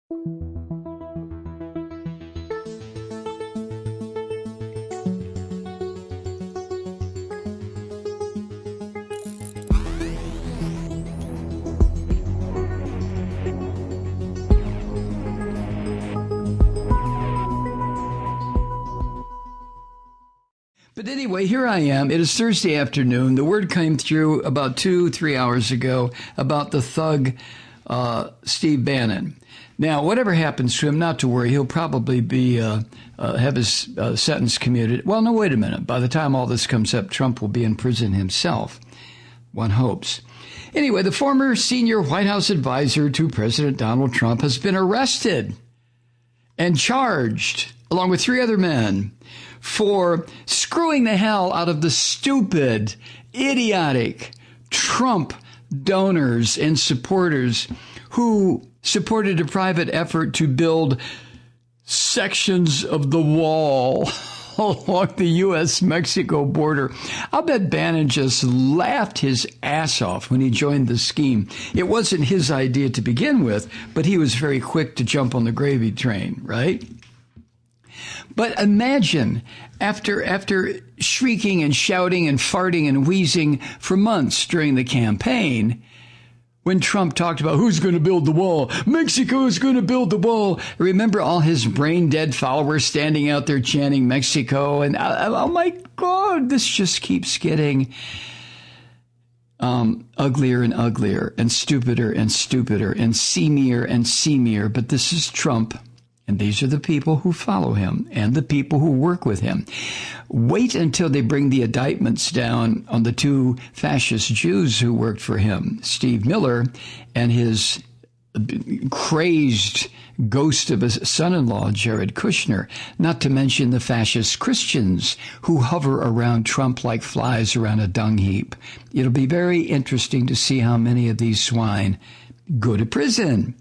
But anyway, here I am. It is Thursday afternoon. The word came through about 2-3 hours ago about the thug, Steve Bannon. Now, whatever happens to him, not to worry. He'll probably be have his sentence commuted. Well, no, wait a minute. By the time all this comes up, Trump will be in prison himself. One hopes. Anyway, the former senior White House advisor to President Donald Trump has been arrested and charged, along with 3 other men, for screwing the hell out of the stupid, idiotic Trump donors and supporters who supported a private effort to build sections of the wall along the U.S.-Mexico border. I'll bet Bannon just laughed his ass off when he joined the scheme. It wasn't his idea to begin with, but he was very quick to jump on the gravy train, right? But imagine, after shrieking and shouting and farting and wheezing for months during the campaign, when Trump talked about who's going to build the wall, Mexico is going to build the wall. Remember all his brain-dead followers standing out there chanting Mexico? And oh my God, this just keeps getting uglier and uglier and stupider and seamier and seamier. But this is Trump. And these are the people who follow him and the people who work with him. Wait until they bring the indictments down on the 2 fascist Jews who worked for him, Steve Miller and his crazed ghost of a son-in-law, Jared Kushner, not to mention the fascist Christians who hover around Trump like flies around a dung heap. It'll be very interesting to see how many of these swine go to prison.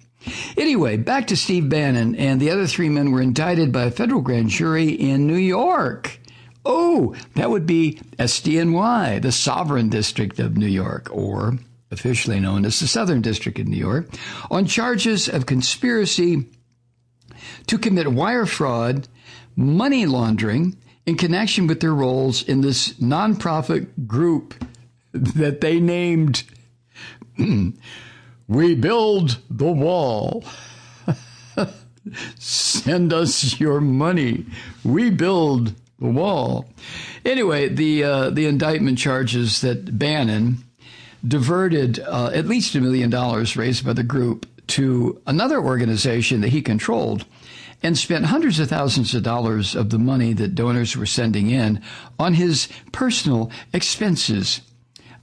Anyway, back to Steve Bannon, and the other 3 men were indicted by a federal grand jury in New York. Oh, that would be SDNY, the Sovereign District of New York, or officially known as the Southern District of New York, on charges of conspiracy to commit wire fraud, money laundering, in connection with their roles in this nonprofit group that they named We Build the Wall. Send us your money. We build the wall. Anyway, the indictment charges that Bannon diverted at least $1 million raised by the group to another organization that he controlled and spent hundreds of thousands of dollars of the money that donors were sending in on his personal expenses.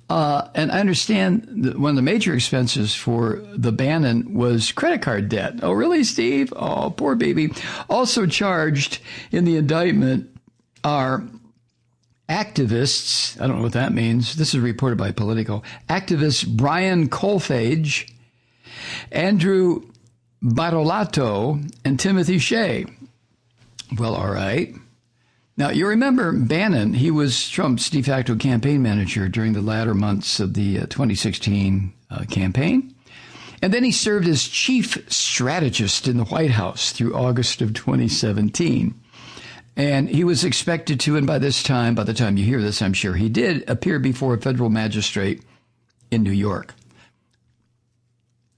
And I understand that one of the major expenses for the Bannon was credit card debt. Oh, really, Steve? Oh, poor baby. Also charged in the indictment are activists. I don't know what that means. This is reported by Politico. Activists Brian Colfage, Andrew Bartolato, and Timothy Shea. Well, all right. Now, you remember Bannon, he was Trump's de facto campaign manager during the latter months of the 2016 campaign. And then he served as chief strategist in the White House through August of 2017. And he was expected to, and by the time you hear this, I'm sure he did, appear before a federal magistrate in New York.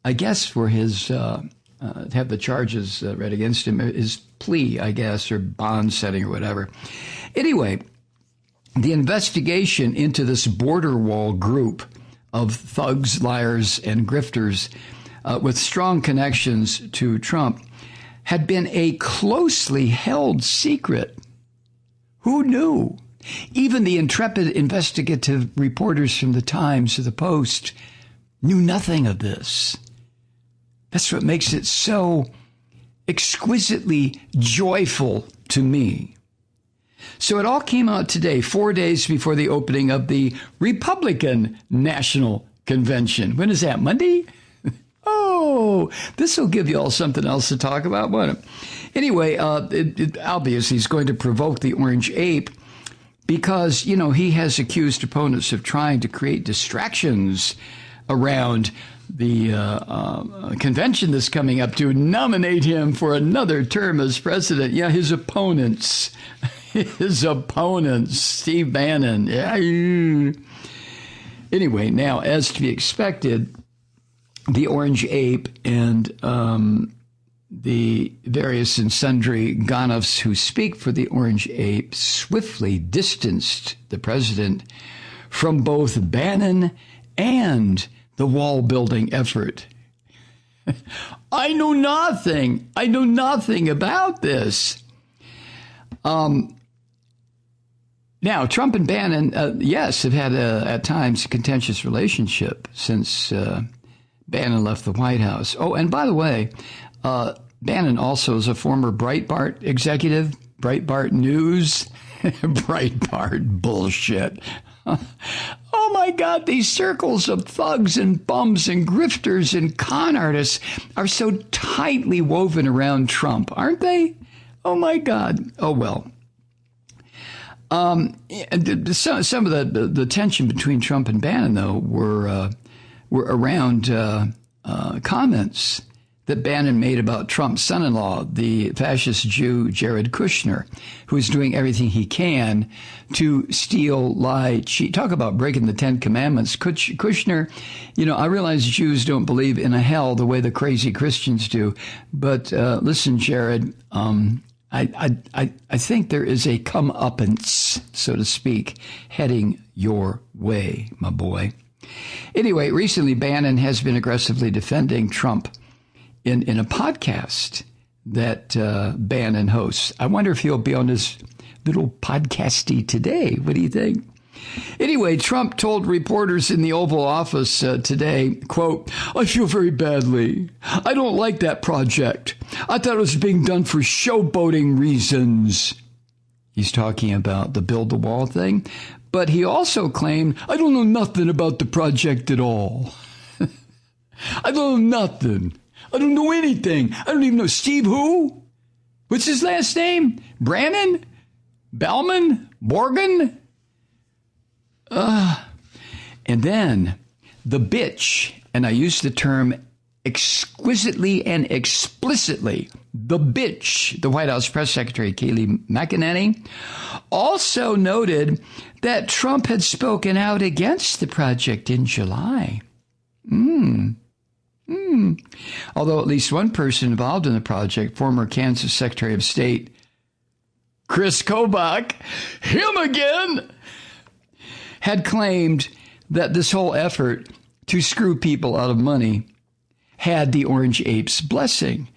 I guess for his, to have the charges read against him, his plea, I guess, or bond setting or whatever. Anyway, the investigation into this border wall group of thugs, liars, and grifters with strong connections to Trump had been a closely held secret. Who knew? Even the intrepid investigative reporters from the Times or the Post knew nothing of this. That's what makes it so exquisitely joyful to me. So it all came out today, 4 days before the opening of the Republican National Convention. When is that, Monday? Oh, this will give you all something else to talk about, won't it? Anyway, obviously he's going to provoke the Orange Ape because, he has accused opponents of trying to create distractions around convention that's coming up to nominate him for another term as president. Yeah, his opponents, Steve Bannon. Yeah. Anyway, now, as to be expected, the Orange Ape and the various and sundry Ganoffs who speak for the Orange Ape swiftly distanced the president from both Bannon and the wall building effort. I know nothing about this. Now, Trump and Bannon, yes, have had at times a contentious relationship since Bannon left the White House. Oh, and by the way, Bannon also is a former Breitbart executive, Breitbart News, Breitbart bullshit. Oh my God, these circles of thugs and bums and grifters and con artists are so tightly woven around Trump, aren't they? Oh my God. Oh well. Some of the tension between Trump and Bannon, though, were around comments that Bannon made about Trump's son-in-law, the fascist Jew Jared Kushner, who is doing everything he can to steal, lie, cheat. Talk about breaking the Ten Commandments. Kushner, I realize Jews don't believe in a hell the way the crazy Christians do. But listen, Jared, I think there is a comeuppance, so to speak, heading your way, my boy. Anyway, recently Bannon has been aggressively defending Trump in a podcast that Bannon hosts. I wonder if he'll be on his little podcasty today. What do you think? Anyway, Trump told reporters in the Oval Office today, quote, "I feel very badly. I don't like that project. I thought it was being done for showboating reasons." He's talking about the build the wall thing, but he also claimed, "I don't know nothing about the project at all." I don't know nothing. I don't know anything. I don't even know Steve who? What's his last name? Brannon? Bellman? Morgan? And then the bitch, and I use the term exquisitely and explicitly, the bitch, the White House press secretary, Kayleigh McEnany, also noted that Trump had spoken out against the project in July. Although at least one person involved in the project, former Kansas Secretary of State Chris Kobach, him again, had claimed that this whole effort to screw people out of money had the Orange Ape's blessing.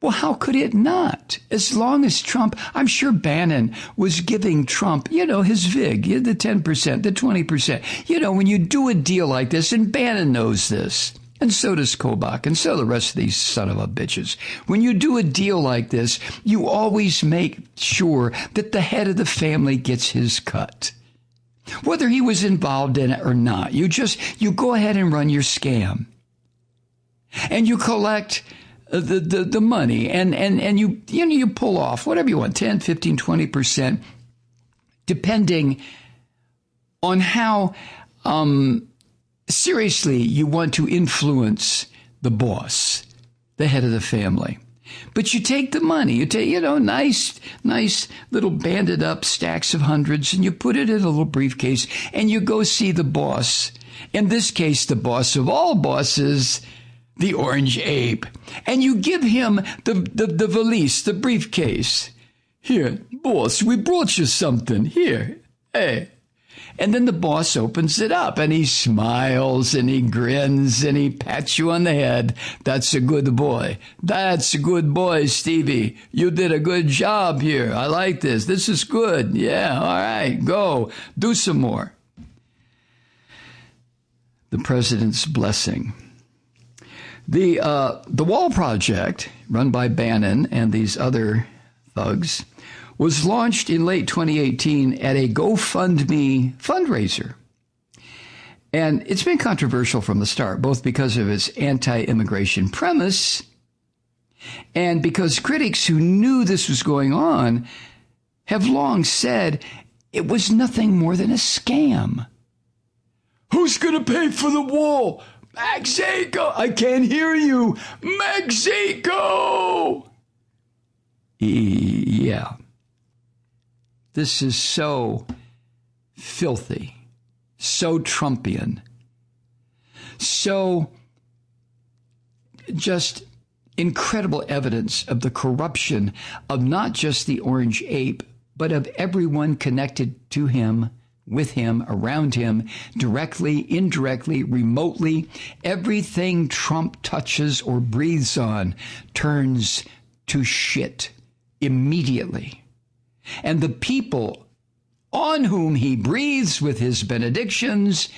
Well, how could it not? As long as Trump, I'm sure Bannon was giving Trump, his VIG, the 10%, the 20%. When you do a deal like this, and Bannon knows this, and so does Kobach, and so the rest of these son of a bitches. When you do a deal like this, you always make sure that the head of the family gets his cut. Whether he was involved in it or not, you go ahead and run your scam. And you collect the money and you pull off whatever you want, 10, 15, 20%, depending on how seriously you want to influence the boss, the head of the family. But you take the money, you take, nice little banded up stacks of hundreds, and you put it in a little briefcase, and you go see the boss. In this case, the boss of all bosses, the Orange Ape. And you give him the valise, the briefcase. "Here, boss, we brought you something. Here, hey." And then the boss opens it up and he smiles and he grins and he pats you on the head. "That's a good boy. That's a good boy, Stevie. You did a good job here. I like this. This is good. Yeah, all right, go. Do some more." The president's blessing. The Wall Project, run by Bannon and these other thugs, was launched in late 2018 at a GoFundMe fundraiser. And it's been controversial from the start, both because of its anti-immigration premise and because critics who knew this was going on have long said it was nothing more than a scam. Who's going to pay for the wall? Mexico! I can't hear you! Mexico! Yeah. This is so filthy, so Trumpian, so just incredible evidence of the corruption of not just the Orange Ape, but of everyone connected to him, with him, around him, directly, indirectly, remotely. Everything Trump touches or breathes on turns to shit immediately. And the people on whom he breathes with his benedictions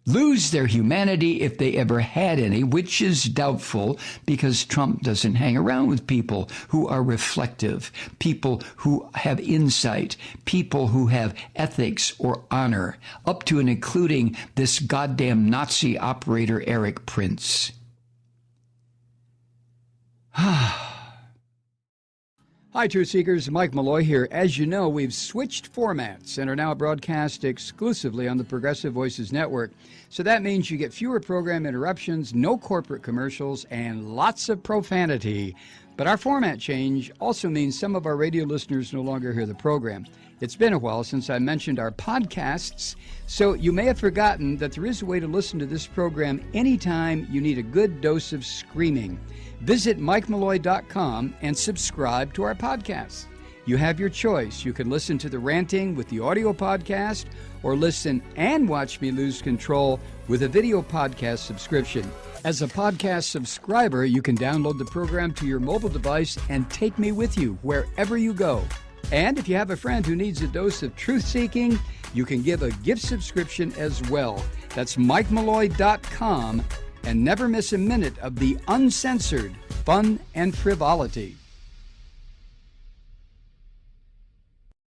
lose their humanity if they ever had any, which is doubtful because Trump doesn't hang around with people who are reflective, people who have insight, people who have ethics or honor, up to and including this goddamn Nazi operator Eric Prince. Hi, Truth Seekers. Mike Malloy here. As you know, we've switched formats and are now broadcast exclusively on the Progressive Voices Network. So that means you get fewer program interruptions, no corporate commercials, and lots of profanity. But our format change also means some of our radio listeners no longer hear the program. It's been a while since I mentioned our podcasts, so you may have forgotten that there is a way to listen to this program anytime you need a good dose of screaming. Visit MikeMalloy.com and subscribe to our podcasts. You have your choice. You can listen to the ranting with the audio podcast or listen and watch me lose control with a video podcast subscription. As a podcast subscriber, you can download the program to your mobile device and take me with you wherever you go. And if you have a friend who needs a dose of truth-seeking, you can give a gift subscription as well. That's MikeMalloy.com, and never miss a minute of the uncensored fun and frivolity.